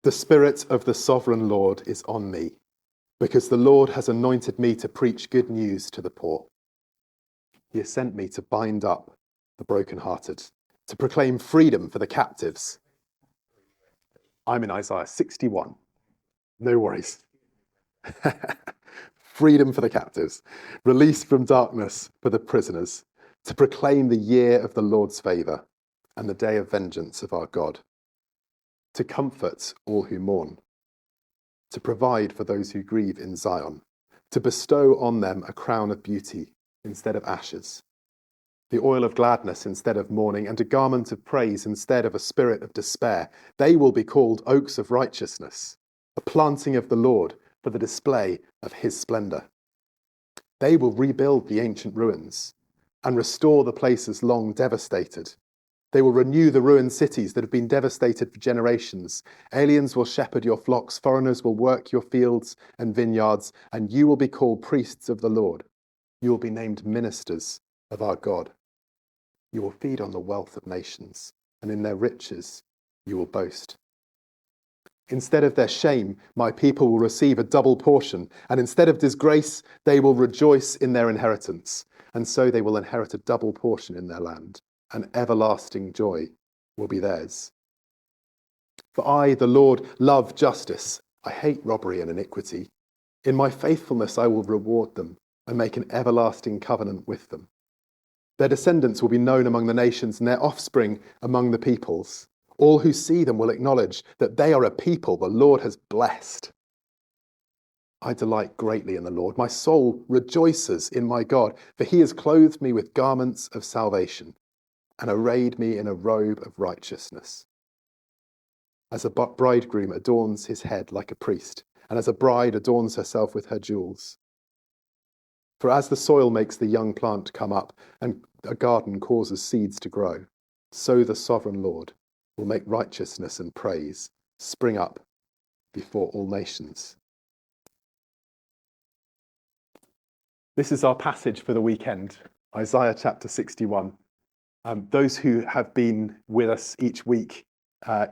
The Spirit of the Sovereign Lord is on me, because the Lord has anointed me to preach good news to the poor. He has sent me to bind up the brokenhearted, to proclaim freedom for the captives. I'm in Isaiah 61. No worries. Freedom for the captives, release from darkness for the prisoners, to proclaim the year of the Lord's favour and the day of vengeance of our God, to comfort all who mourn, to provide for those who grieve in Zion, to bestow on them a crown of beauty instead of ashes, the oil of gladness instead of mourning, and a garment of praise instead of a spirit of despair. They will be called oaks of righteousness, a planting of the Lord for the display of his splendour. They will rebuild the ancient ruins and restore the places long devastated. They will renew the ruined cities that have been devastated for generations. Aliens will shepherd your flocks, foreigners will work your fields and vineyards, and you will be called priests of the Lord. You will be named ministers of our God. You will feed on the wealth of nations, and in their riches you will boast. Instead of their shame, my people will receive a double portion, and instead of disgrace, they will rejoice in their inheritance, and so they will inherit a double portion in their land. An everlasting joy will be theirs. For I, the Lord, love justice. I hate robbery and iniquity. In my faithfulness I will reward them and make an everlasting covenant with them. Their descendants will be known among the nations and their offspring among the peoples. All who see them will acknowledge that they are a people the Lord has blessed. I delight greatly in the Lord. My soul rejoices in my God, for he has clothed me with garments of salvation and arrayed me in a robe of righteousness. As a bridegroom adorns his head like a priest, and as a bride adorns herself with her jewels. For as the soil makes the young plant come up, and a garden causes seeds to grow, so the sovereign Lord will make righteousness and praise spring up before all nations. This is our passage for the weekend, Isaiah chapter 61. Those who have been with us each week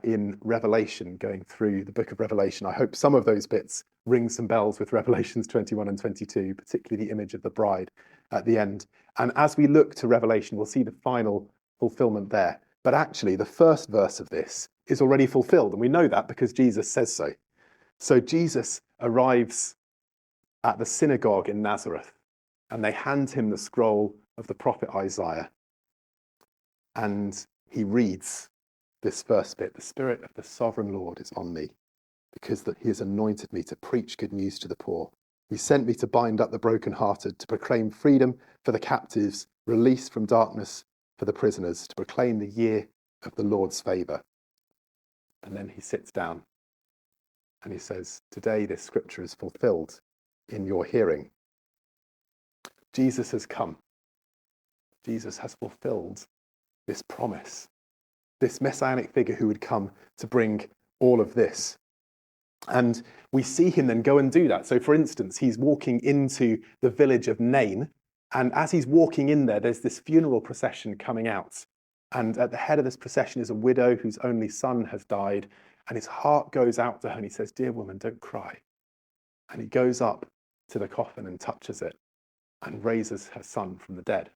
in Revelation, going through the book of Revelation, I hope some of those bits ring some bells with Revelations 21 and 22, particularly the image of the bride at the end. And as we look to Revelation, we'll see the final fulfillment there. But actually, the first verse of this is already fulfilled, and we know that because Jesus says so. So Jesus arrives at the synagogue in Nazareth, and they hand him the scroll of the prophet Isaiah. And he reads this first bit: the Spirit of the Sovereign Lord is on me, because that he has anointed me to preach good news to the poor. He sent me to bind up the brokenhearted, to proclaim freedom for the captives, release from darkness for the prisoners, to proclaim the year of the Lord's favour. And then he sits down and he says, today this scripture is fulfilled in your hearing. Jesus has come. Jesus has fulfilled this promise, this messianic figure who would come to bring all of this. And we see him then go and do that. So for instance, he's walking into the village of Nain, and as he's walking in there, there's this funeral procession coming out. And at the head of this procession is a widow whose only son has died, and his heart goes out to her and he says, "Dear woman, don't cry." And he goes up to the coffin and touches it and raises her son from the dead.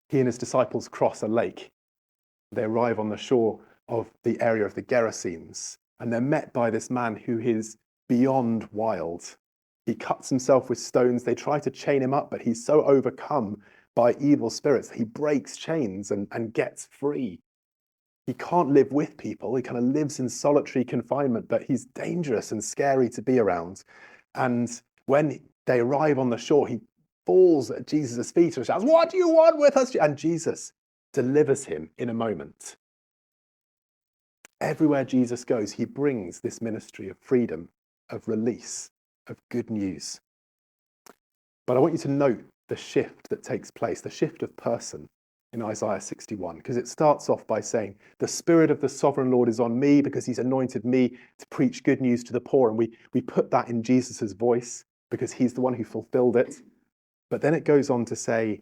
He and his disciples cross a lake. They arrive on the shore of the area of the Gerasenes, and they're met by this man who is beyond wild. He cuts himself with stones. They try to chain him up, but he's so overcome by evil spirits that he breaks chains and gets free. He can't live with people. He kind of lives in solitary confinement, but he's dangerous and scary to be around. And when they arrive on the shore, he falls at Jesus' feet and shouts, "What do you want with us?" And Jesus delivers him in a moment. Everywhere Jesus goes, he brings this ministry of freedom, of release, of good news. But I want you to note the shift that takes place, the shift of person in Isaiah 61, because it starts off by saying, the Spirit of the Sovereign Lord is on me because he's anointed me to preach good news to the poor. And we put that in Jesus's voice because he's the one who fulfilled it. But then it goes on to say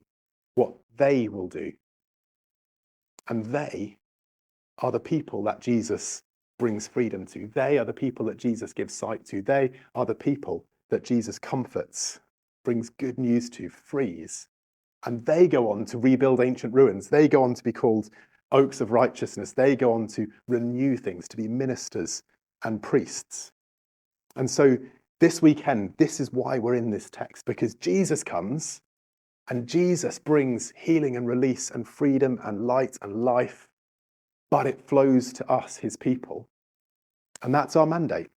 what they will do. And they are the people that Jesus brings freedom to. They are the people that Jesus gives sight to. They are the people that Jesus comforts, brings good news to, frees. And they go on to rebuild ancient ruins. They go on to be called oaks of righteousness. They go on to renew things, to be ministers and priests. And so this weekend, this is why we're in this text, because Jesus comes and Jesus brings healing and release and freedom and light and life, but it flows to us, his people. And that's our mandate.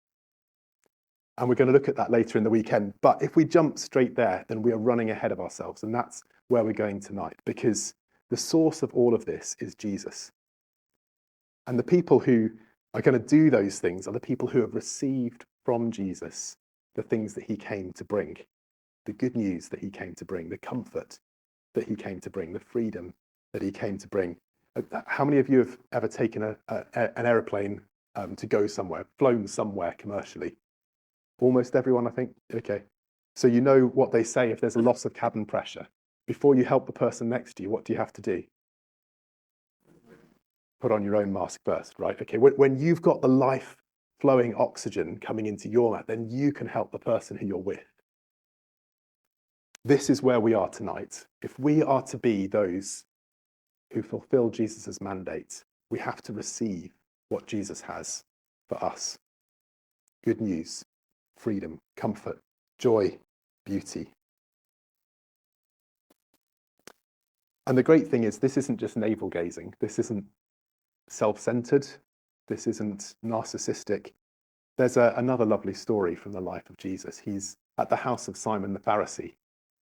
And we're going to look at that later in the weekend. But if we jump straight there, then we are running ahead of ourselves. And that's where we're going tonight, because the source of all of this is Jesus. And the people who are going to do those things are the people who have received from Jesus the things that he came to bring, the good news that he came to bring, the comfort that he came to bring, the freedom that he came to bring. How many of you have ever taken an aeroplane to go somewhere, flown somewhere commercially? Almost everyone, I think. Okay. So you know what they say if there's a loss of cabin pressure. Before you help the person next to you, what do you have to do? Put on your own mask first, right? Okay. When you've got the life-flowing oxygen coming into your mouth, then you can help the person who you're with. This is where we are tonight. If we are to be those who fulfill Jesus' mandate, we have to receive what Jesus has for us. Good news, freedom, comfort, joy, beauty. And the great thing is, this isn't just navel gazing. This isn't self-centered. This isn't narcissistic. There's another lovely story from the life of Jesus. He's at the house of Simon the Pharisee.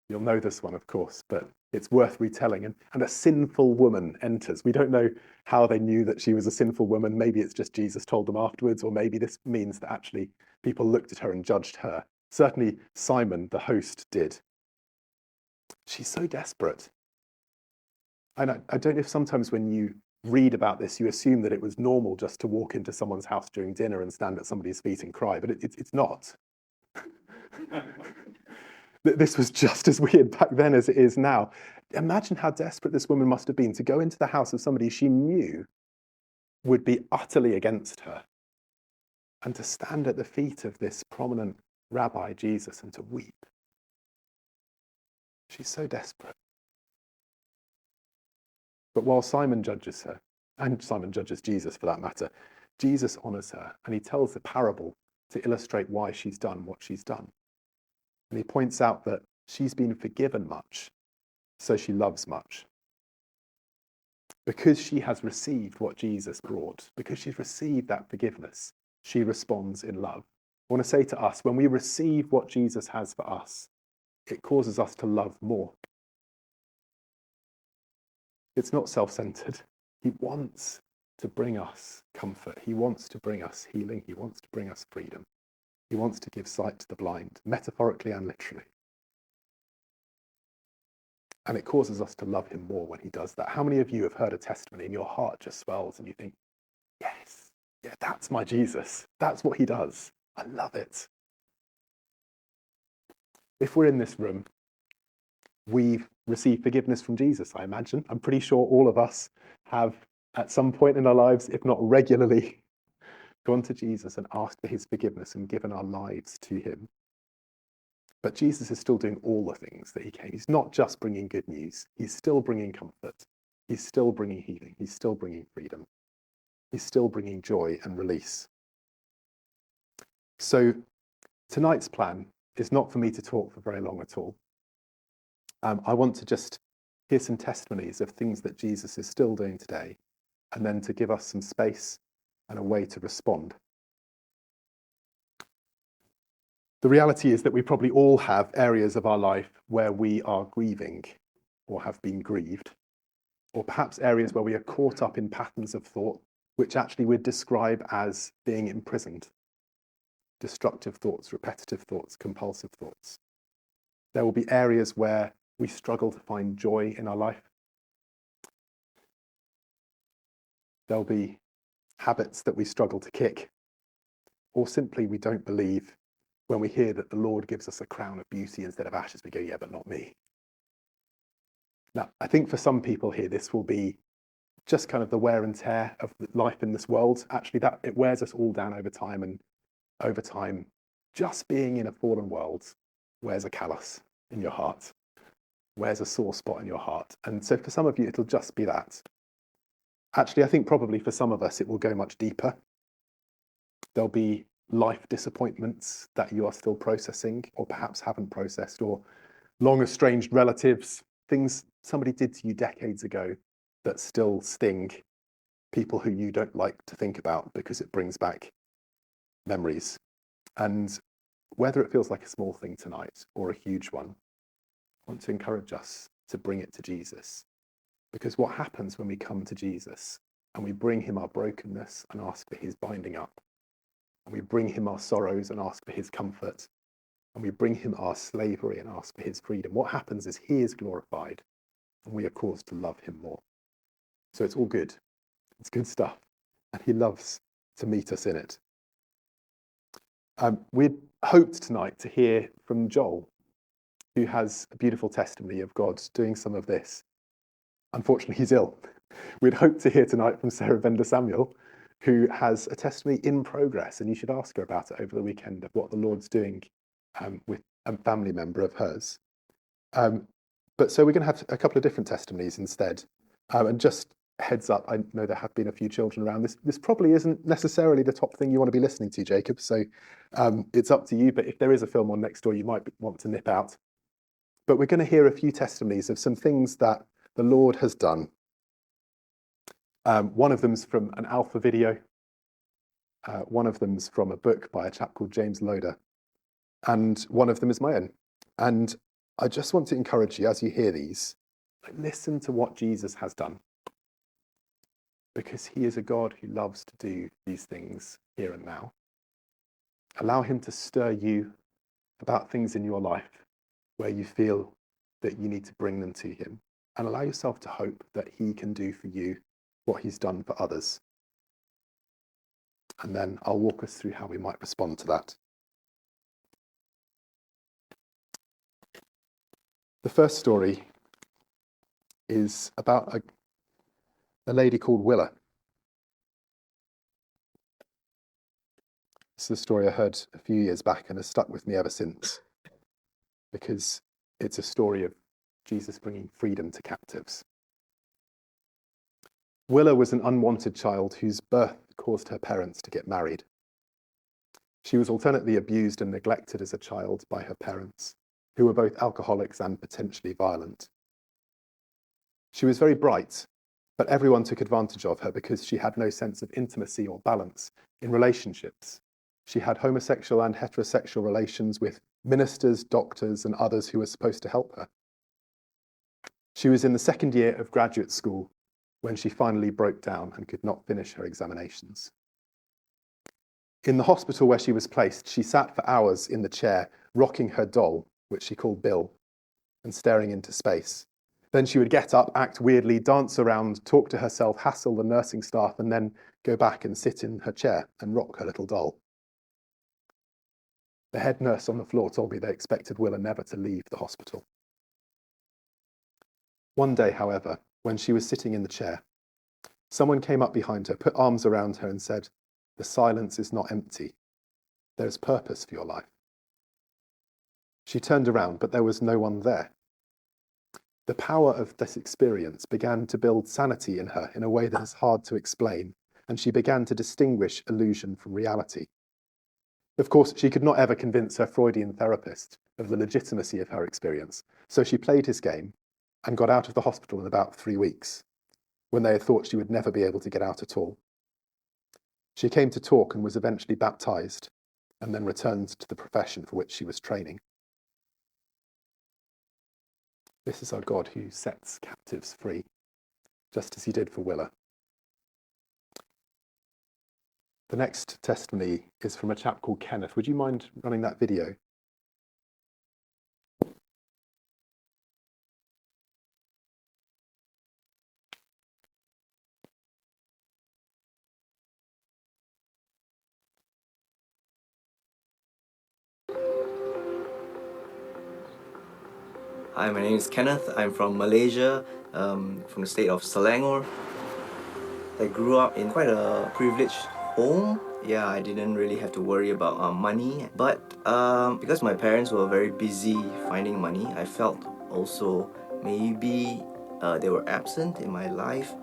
You'll know this one, of course, but it's worth retelling. And a sinful woman enters. We don't know how they knew that she was a sinful woman. Maybe it's just Jesus told them afterwards, or maybe this means that actually people looked at her and judged her. Certainly Simon, the host, did. She's so desperate. And I don't know if sometimes when you read about this, you assume that it was normal just to walk into someone's house during dinner and stand at somebody's feet and cry, but it's not. This was just as weird back then as it is now. Imagine how desperate this woman must have been to go into the house of somebody she knew would be utterly against her, and to stand at the feet of this prominent rabbi, Jesus, and to weep. She's so desperate. But while Simon judges her, and Simon judges Jesus for that matter, Jesus honors her, and he tells the parable to illustrate why she's done what she's done. And he points out that she's been forgiven much, so she loves much. Because she has received what Jesus brought, because she's received that forgiveness, she responds in love. I want to say to us, when we receive what Jesus has for us, it causes us to love more. It's not self-centered. He wants to bring us comfort. He wants to bring us healing. He wants to bring us freedom. He wants to give sight to the blind, metaphorically and literally. And it causes us to love him more when he does that. How many of you have heard a testimony and your heart just swells and you think, yes, yeah, that's my Jesus. That's what he does. I love it. If we're in this room, we've received forgiveness from Jesus, I imagine. I'm pretty sure all of us have, at some point in our lives, if not regularly, gone to Jesus and asked for his forgiveness and given our lives to him. But Jesus is still doing all the things that he came. He's not just bringing good news. He's still bringing comfort. He's still bringing healing. He's still bringing freedom. He's still bringing joy and release. So tonight's plan is not for me to talk for very long at all. I want to just hear some testimonies of things that Jesus is still doing today, and then to give us some space and a way to respond. The reality is that we probably all have areas of our life where we are grieving or have been grieved, or perhaps areas where we are caught up in patterns of thought which actually we'd describe as being imprisoned. Destructive thoughts, repetitive thoughts, compulsive thoughts. There will be areas where we struggle to find joy in our life. There'll be habits that we struggle to kick, or simply we don't believe when we hear that the Lord gives us a crown of beauty instead of ashes. We go, yeah, but not me. Now, I think for some people here, this will be just kind of the wear and tear of life in this world. Actually, that it wears us all down over time, and over time, just being in a fallen world wears a callus in your heart, wears a sore spot in your heart. And so for some of you, it'll just be that. Actually, I think probably for some of us, it will go much deeper. There'll be life disappointments that you are still processing, or perhaps haven't processed, or long estranged relatives, things somebody did to you decades ago that still sting, people who you don't like to think about because it brings back memories. And whether it feels like a small thing tonight or a huge one, I want to encourage us to bring it to Jesus. Because what happens when we come to Jesus and we bring him our brokenness and ask for his binding up, and we bring him our sorrows and ask for his comfort, and we bring him our slavery and ask for his freedom, what happens is he is glorified and we are caused to love him more. So it's all good. It's good stuff. And he loves to meet us in it. We'd hoped tonight to hear from Joel, who has a beautiful testimony of God doing some of this. Unfortunately, he's ill. We'd hoped to hear tonight from Sarah Bender Samuel, who has a testimony in progress, and you should ask her about it over the weekend, of what the Lord's doing with a family member of hers. But so we're going to have a couple of different testimonies instead. And just heads up, I know there have been a few children around. This probably isn't necessarily the top thing you want to be listening to, Jacob, so it's up to you. But if there is a film on next door, you might want to nip out. But we're going to hear a few testimonies of some things that the Lord has done. One of them's from an Alpha video. One of them's from a book by a chap called James Loader. And one of them is my own. And I just want to encourage you, as you hear these, listen to what Jesus has done. Because he is a God who loves to do these things here and now. Allow him to stir you about things in your life where you feel that you need to bring them to him. And allow yourself to hope that he can do for you what he's done for others. And then I'll walk us through how we might respond to that. The first story is about a lady called Willa. This is a story I heard a few years back and has stuck with me ever since, because it's a story of Jesus bringing freedom to captives. Willa was an unwanted child whose birth caused her parents to get married. She was alternately abused and neglected as a child by her parents, who were both alcoholics and potentially violent. She was very bright, but everyone took advantage of her because she had no sense of intimacy or balance in relationships. She had homosexual and heterosexual relations with ministers, doctors, and others who were supposed to help her. She was in the second year of graduate school when she finally broke down and could not finish her examinations. In the hospital where she was placed, she sat for hours in the chair, rocking her doll, which she called Bill, and staring into space. Then she would get up, act weirdly, dance around, talk to herself, hassle the nursing staff, and then go back and sit in her chair and rock her little doll. The head nurse on the floor told me they expected Willa never to leave the hospital. One day, however, when she was sitting in the chair, someone came up behind her, put arms around her and said, "The silence is not empty. There's purpose for your life." She turned around, but there was no one there. The power of this experience began to build sanity in her in a way that is hard to explain, and she began to distinguish illusion from reality. Of course, she could not ever convince her Freudian therapist of the legitimacy of her experience, so she played his game and got out of the hospital in about 3 weeks, when they had thought she would never be able to get out at all. She came to talk and was eventually baptized, and then returned to the profession for which she was training. This is our God who sets captives free, just as he did for Willa. The next testimony is from a chap called Kenneth. Would you mind running that video? Hi, my name is Kenneth. I'm from Malaysia, from the state of Selangor. I grew up in quite a privileged home. Yeah, I didn't really have to worry about money. But because my parents were very busy finding money, I felt also maybe they were absent in my life.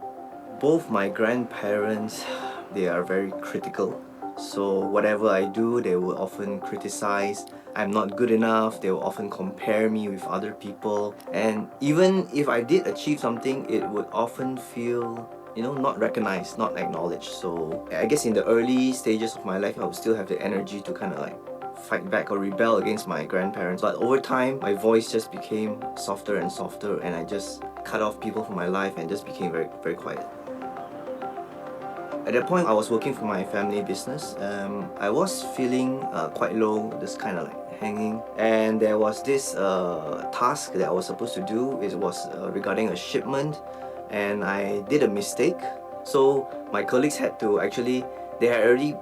Both my grandparents, they are very critical. So whatever I do, they will often criticize. I'm not good enough. They will often compare me with other people. And even if I did achieve something, it would often feel, not recognized, not acknowledged. So I guess in the early stages of my life, I would still have the energy to kind of like fight back or rebel against my grandparents. But over time, my voice just became softer and softer, and I just cut off people from my life and just became very, very quiet. At that point, I was working for my family business. I was feeling quite low, just kind of like hanging. And there was this task that I was supposed to do. It was regarding a shipment, and I did a mistake. So my colleagues had to they had already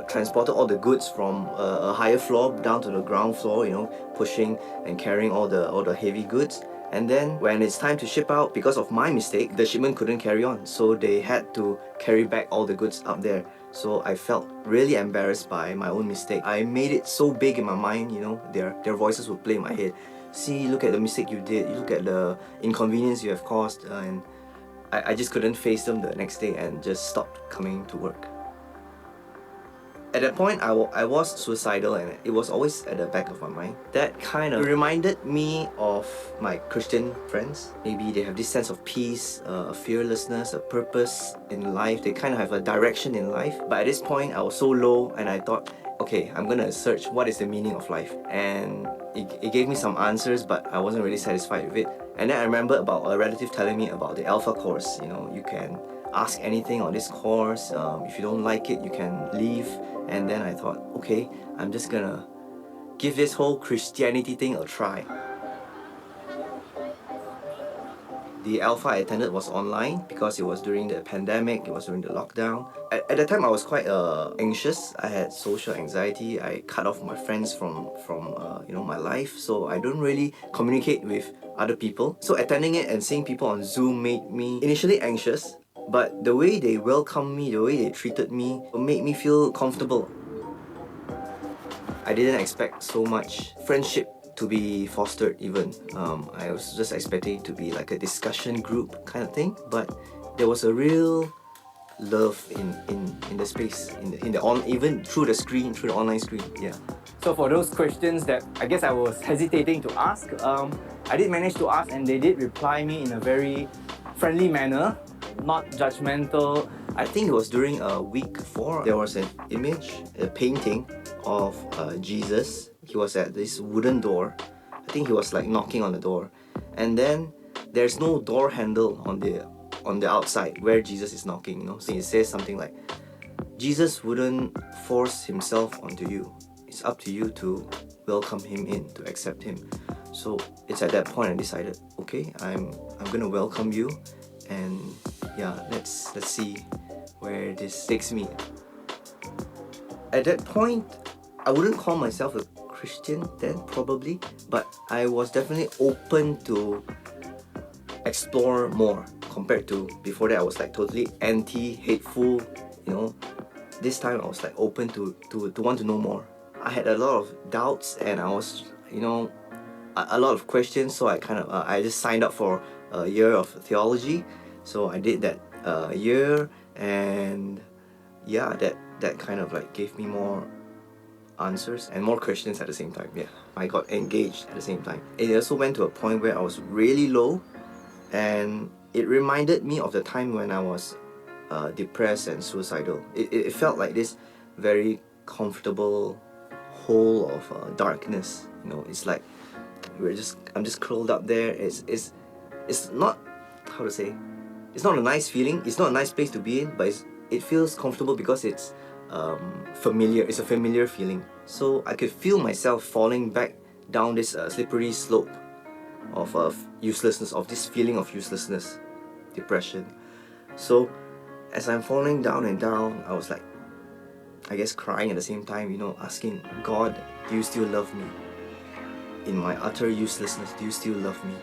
transported all the goods from a higher floor down to the ground floor, pushing and carrying all the heavy goods. And then when it's time to ship out, because of my mistake, the shipment couldn't carry on. So they had to carry back all the goods up there. So I felt really embarrassed by my own mistake. I made it so big in my mind, their voices would play in my head. See, look at the mistake you did. You look at the inconvenience you have caused. And I just couldn't face them the next day and just stopped coming to work. At that point, I was suicidal, and it was always at the back of my mind. That kind of reminded me of my Christian friends. Maybe they have this sense of peace, a fearlessness, a purpose in life. They kind of have a direction in life. But at this point, I was so low, and I thought, okay, I'm gonna search what is the meaning of life. And it gave me some answers, but I wasn't really satisfied with it. And then I remember about a relative telling me about the Alpha course. You can ask anything on this course. If you don't like it, you can leave. And then I thought, okay, I'm just gonna give this whole Christianity thing a try. The Alpha I attended was online because it was during the pandemic, it was during the lockdown. At that time, I was quite anxious. I had social anxiety. I cut off my friends from my life, so I don't really communicate with other people. So attending it and seeing people on Zoom made me initially anxious, but the way they welcomed me, the way they treated me, made me feel comfortable. I didn't expect so much friendship to be fostered even. I was just expecting it to be like a discussion group kind of thing, but there was a real love in the space, even through the screen, through the online screen, yeah. So for those questions that I guess I was hesitating to ask, I did manage to ask, and they did reply me in a very friendly manner, not judgmental. I think it was during week 4, there was an image, a painting of Jesus. He was at this wooden door. I think he was like knocking on the door. And then there's no door handle on the outside where Jesus is knocking, So it says something like, Jesus wouldn't force himself onto you. It's up to you to welcome him in, to accept him. So it's at that point I decided, okay, I'm gonna welcome you, and yeah, let's see where this takes me. At that point, I wouldn't call myself a Christian then, probably, but I was definitely open to explore more compared to before that. I was like totally anti-hateful, This time I was like open to want to know more. I had a lot of doubts, and I was, a lot of questions, so I just signed up for a year of theology. So I did that year, and yeah, that kind of like gave me more answers and more questions at the same time. Yeah, I got engaged at the same time. It also went to a point where I was really low, and it reminded me of the time when I was depressed and suicidal. It felt like this very comfortable hole of darkness. It's like I'm just curled up there. It's not, how to say, it's not a nice feeling. It's not a nice place to be in, but it feels comfortable because it's familiar. It's a familiar feeling. So I could feel myself falling back down this slippery slope of uselessness, of this feeling of uselessness, depression. So as I'm falling down and down, I was like, I guess crying at the same time, asking God, do you still love me? In my utter uselessness, do you still love me?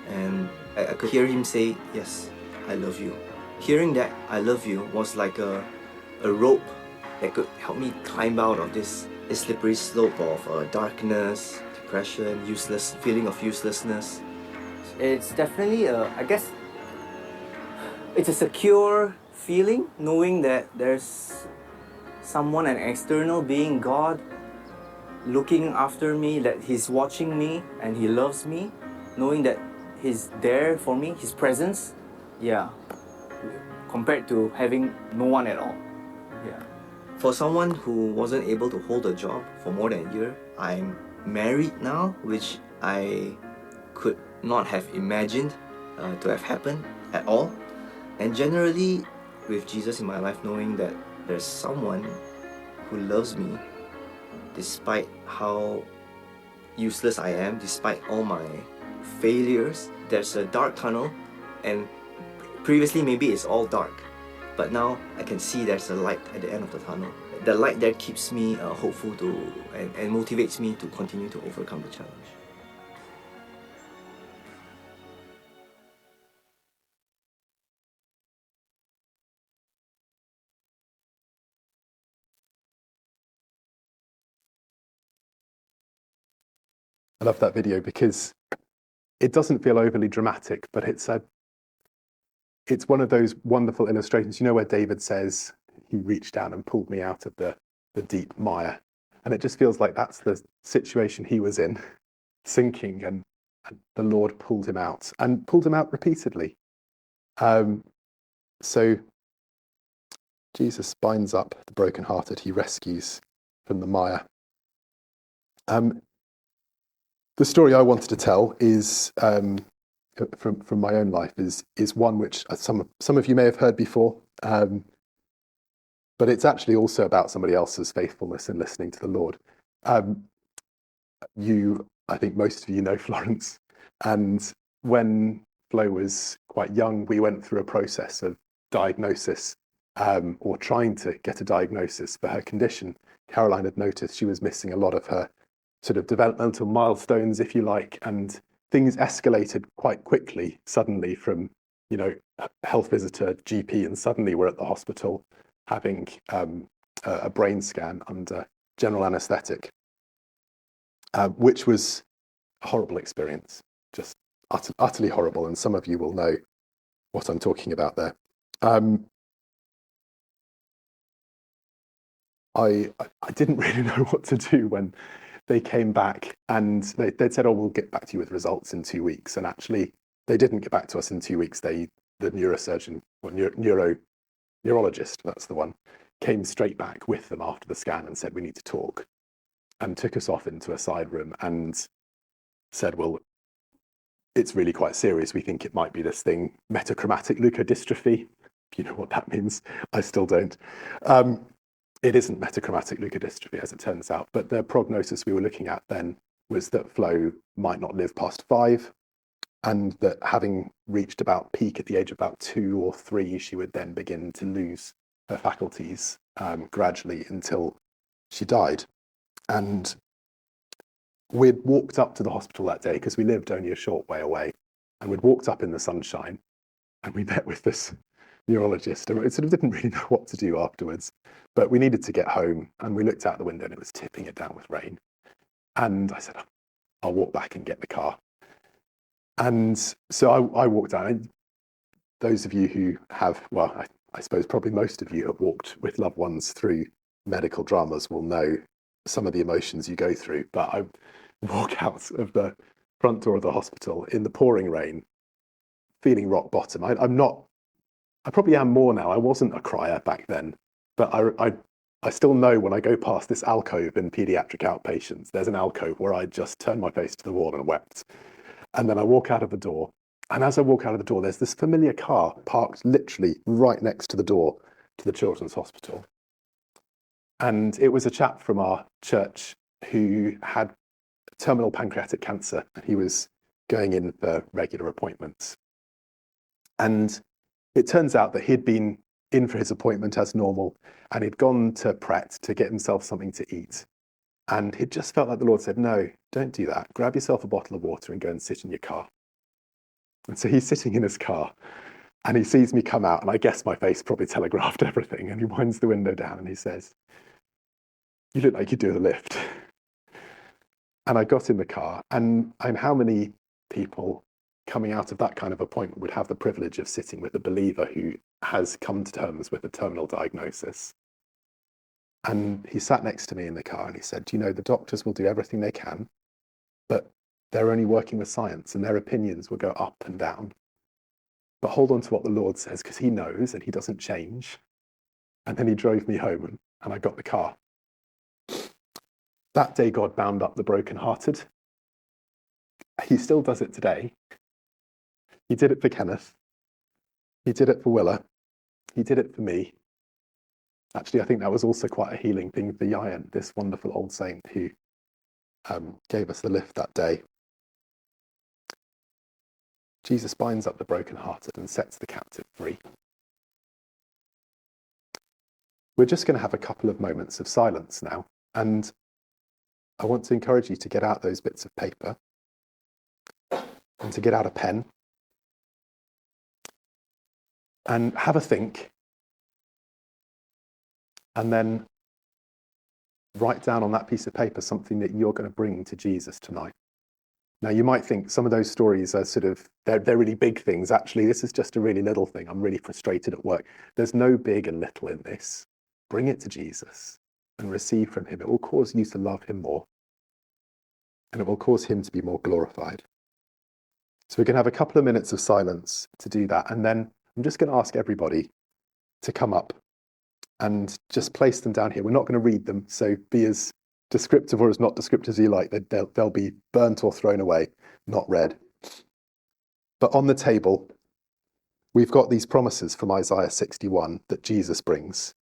And I could hear him say, yes, I love you. hearing that "I love you" was like a rope that could help me climb out of this slippery slope of darkness, depression, feeling of uselessness. It's definitely I guess, it's a secure feeling knowing that there's someone, an external being, God, looking after me, that He's watching me and He loves me, knowing that He's there for me, His presence, yeah, compared to having no one at all. Yeah. For someone who wasn't able to hold a job for more than a year, I'm married now, which I could not have imagined to have happened at all. And generally, with Jesus in my life, knowing that there's someone who loves me despite how useless I am, despite all my failures, there's a dark tunnel, and previously maybe it's all dark, but now I can see there's a light at the end of the tunnel. The light that keeps me hopeful and motivates me to continue to overcome the challenge. I love that video because it doesn't feel overly dramatic, but it's one of those wonderful illustrations, where David says, He reached down and pulled me out of the deep mire. And it just feels like that's the situation he was in, sinking, and the Lord pulled him out, and pulled him out repeatedly. So Jesus binds up the brokenhearted, He rescues from the mire. The story I wanted to tell is from my own life is one which some of you may have heard before, but it's actually also about somebody else's faithfulness in listening to the Lord. I think most of you know Florence, and when Flo was quite young, we went through a process of diagnosis, or trying to get a diagnosis for her condition. Caroline had noticed she was missing a lot of her sort of developmental milestones, if you like, and things escalated quite quickly, suddenly from, health visitor, GP, and suddenly we're at the hospital having a brain scan under general anaesthetic, which was a horrible experience, just utterly horrible, and some of you will know what I'm talking about there. I didn't really know what to do when they came back, and they'd said, we'll get back to you with results in 2 weeks. And actually, they didn't get back to us in 2 weeks. The neurosurgeon, or neurologist, that's the one, came straight back with them after the scan and said, we need to talk, and took us off into a side room and said, well, it's really quite serious. We think it might be this thing, metachromatic leukodystrophy. If you know what that means, I still don't. It isn't metachromatic leukodystrophy, as it turns out, but the prognosis we were looking at then was that Flo might not live past 5, and that having reached about peak at the age of about 2 or 3, she would then begin to lose her faculties gradually until she died. And we'd walked up to the hospital that day because we lived only a short way away, and we'd walked up in the sunshine, and we met with this neurologist, and we sort of didn't really know what to do afterwards, but we needed to get home, and we looked out the window and it was tipping it down with rain, and I said, I'll walk back and get the car. And so I walked down, and those of you who have, well, I suppose probably most of you have walked with loved ones through medical dramas will know some of the emotions you go through, but I walk out of the front door of the hospital in the pouring rain, feeling rock bottom. I probably am more now. I wasn't a crier back then, but I still know when I go past this alcove in paediatric outpatients, there's an alcove where I just turned my face to the wall and wept. And then I walk out of the door. And as I walk out of the door, there's this familiar car parked literally right next to the door to the children's hospital. And it was a chap from our church who had terminal pancreatic cancer. He was going in for regular appointments. And it turns out that he'd been in for his appointment as normal, and he'd gone to Pret to get himself something to eat. And he'd just felt like the Lord said, no, don't do that. Grab yourself a bottle of water and go and sit in your car. And so he's sitting in his car, And he sees me come out, and I guess my face probably telegraphed everything. And he winds the window down and he says, "You look like you do the lift." And I got in the car, and how many people coming out of that kind of appointment would have the privilege of sitting with a believer who has come to terms with a terminal diagnosis? And he sat next to me in the car and he said, "You know, the doctors will do everything they can, but they're only working with science and their opinions will go up and down. But hold on to what the Lord says, because he knows and he doesn't change." And then he drove me home and I got the car. That day, God bound up the brokenhearted. He still does it today. He did it for Kenneth. He did it for Willa. He did it for me. Actually, I think that was also quite a healing thing for Yayan, this wonderful old saint who gave us the lift that day. Jesus binds up the brokenhearted and sets the captive free. We're just going to have a couple of moments of silence now, and I want to encourage you to get out those bits of paper and to get out a pen and have a think, and then write down on that piece of paper something that you're going to bring to Jesus tonight. Now, you might think some of those stories are they're really big things. Actually, this is just a really little thing. I'm really frustrated at work. There's no big and little in this. Bring it to Jesus and receive from him. It will cause you to love him more, and it will cause him to be more glorified. So we're going to have a couple of minutes of silence to do that, and then I'm just going to ask everybody to come up and just place them down here. We're not going to read them, so be as descriptive or as not descriptive as you like. They'll be burnt or thrown away, not read. But on the table, we've got these promises from Isaiah 61 that Jesus brings.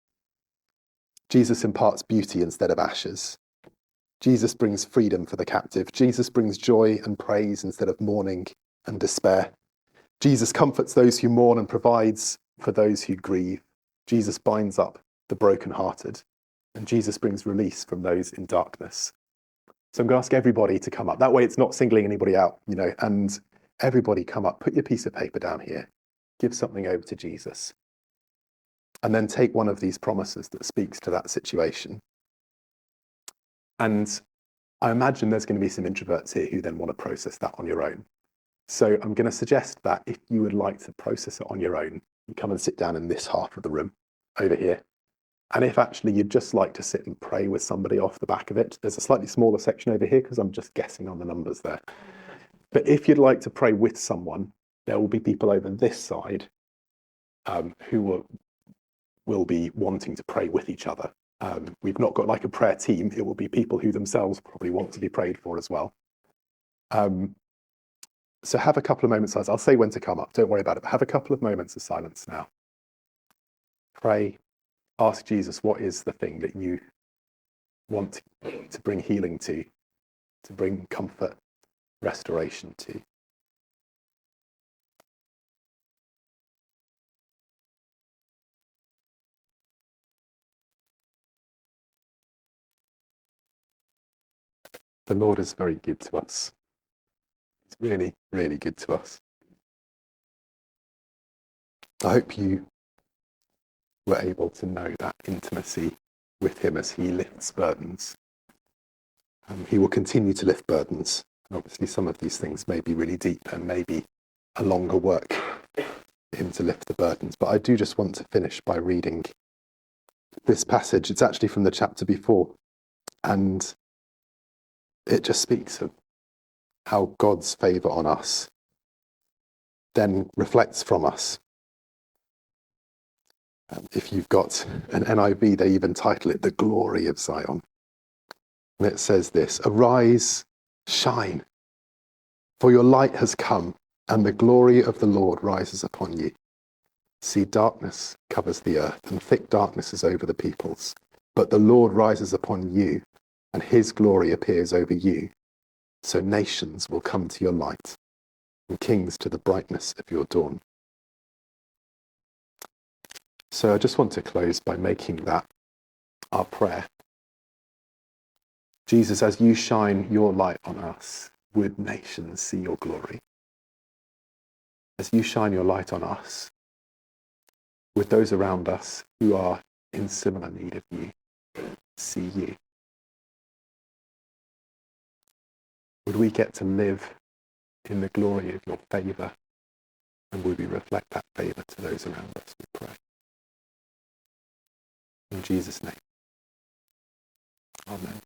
Jesus imparts beauty instead of ashes. Jesus brings freedom for the captive. Jesus brings joy and praise instead of mourning and despair. Jesus comforts those who mourn and provides for those who grieve. Jesus binds up the brokenhearted, and Jesus brings release from those in darkness. So I'm going to ask everybody to come up. That way it's not singling anybody out, and everybody come up. Put your piece of paper down here. Give something over to Jesus. And then take one of these promises that speaks to that situation. And I imagine there's going to be some introverts here who then want to process that on your own. So I'm going to suggest that if you would like to process it on your own, you come and sit down in this half of the room over here. And if actually you'd just like to sit and pray with somebody off the back of it, there's a slightly smaller section over here because I'm just guessing on the numbers there. But if you'd like to pray with someone, there will be people over this side who will be wanting to pray with each other. We've not got like a prayer team. It will be people who themselves probably want to be prayed for as well. So have a couple of moments of silence. I'll say when to come up. Don't worry about it. But have a couple of moments of silence now. Pray. Ask Jesus, what is the thing that you want to bring healing to bring comfort, restoration to? The Lord is very good to us. He's really, really good to us. I hope you were able to know that intimacy with him as he lifts burdens. He will continue to lift burdens. And obviously, some of these things may be really deep and maybe a longer work for him to lift the burdens. But I do just want to finish by reading this passage. It's actually from the chapter before. And it just speaks of how God's favour on us then reflects from us. If you've got an NIV, they even title it The Glory of Zion. And it says this: "Arise, shine, for your light has come, and the glory of the Lord rises upon you. See, darkness covers the earth, and thick darkness is over the peoples. But the Lord rises upon you, and his glory appears over you. So nations will come to your light, and kings to the brightness of your dawn." So I just want to close by making that our prayer. Jesus, as you shine your light on us, would nations see your glory? As you shine your light on us, Would those around us who are in similar need of you see you? Would we get to live in the glory of your favour? And would we reflect that favour to those around us, we pray. In Jesus' name. Amen.